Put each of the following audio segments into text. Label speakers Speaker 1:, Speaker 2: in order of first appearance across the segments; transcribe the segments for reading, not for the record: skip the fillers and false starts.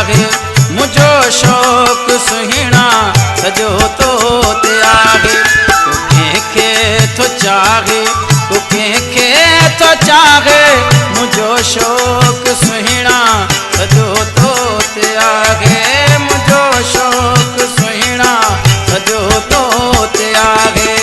Speaker 1: आहे मुझो शौक़ सुहिणा सजो तो ते आहे तो कंहिंखे थो चाहे तो कंहिंखे थो चाहे मुझो शौक़ सुहिणा सजो तो ते आहे मुझो शौक़ सुहिणा सजो तो ते आहे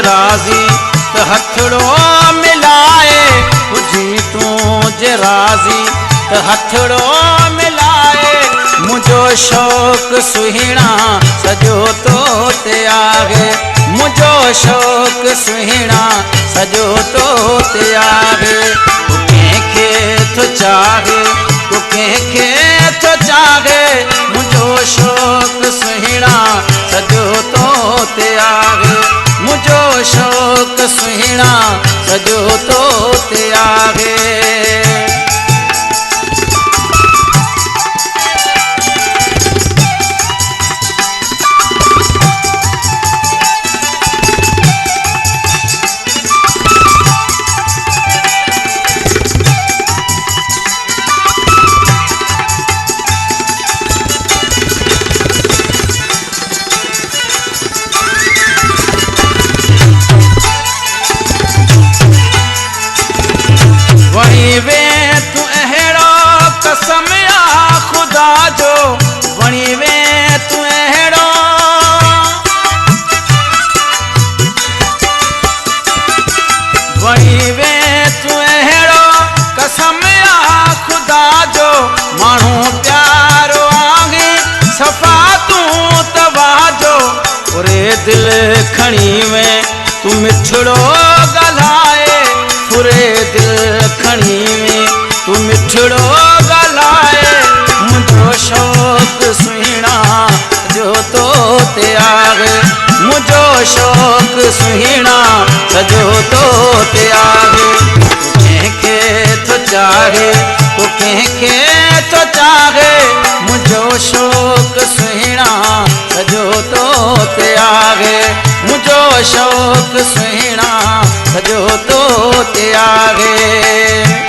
Speaker 1: राज़ी त हथड़ो मिलाए हुजी तूं राज़ी त हथड़ो मिलाए मुझो शौक़ सुहिणा सजो तो ते आहे मुझो शौक़ सुहिणा सजो तो ते आहे तूं कंहिंखे थो चाहे तूं कंहिंखे थो चाहे मुझो शौक़ सुहिणा सजो तो ते आहे मुझो शौक़ सुहिणा सजो तो ते आहे वणी वे तूं अहिड़ो कसम या ख़ुदा जो वणी वे तूं अहिड़ो वणी वे तूं अहिड़ो कसम या ख़ुदा जो माण्हू प्यारो आहे सफ़ा तूं तवाजो पूरे दिलि खणी वे तूं मिठड़ो ॻाल्हाए पूरे दिल खणी में तूं मिठड़ो ॻाल्हाए मुझो शौक़ सुहिणा सजो तो ते आहे मुझो शौक़ सुहिणा सजो तो ते आहे तूं कंहिंखे थो चाहे तूं कंहिंखे थो चाहे मुझो शौक़ सुहिणा सजो तो ते आहे मुझो शौक़ सुहिणा सजो तो ते आहे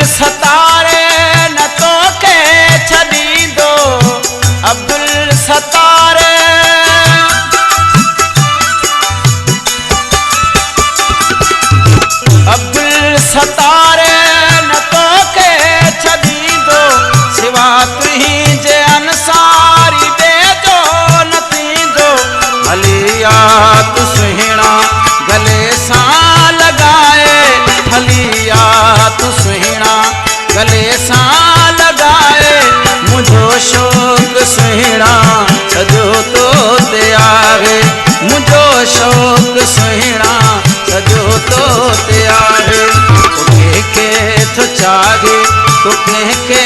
Speaker 1: सतारे न तो के छॾींदो अब्दुल सतारे अब्दुल सतारे न तो के छॾींदो सिवा तुंहिंजे अंसारी ॿिए जो न थींदो हलिया तूं सुहिणा गले सां लॻाए हलिया तूं सुहिणा गले सां लॻाए मुझो शौक़ सुहिणा सजो तो ते आहे मुझो शौक़ सुहिणा सजो तो ते आहे तूं कंहिंखे थो चाहे तूं कंहिंखे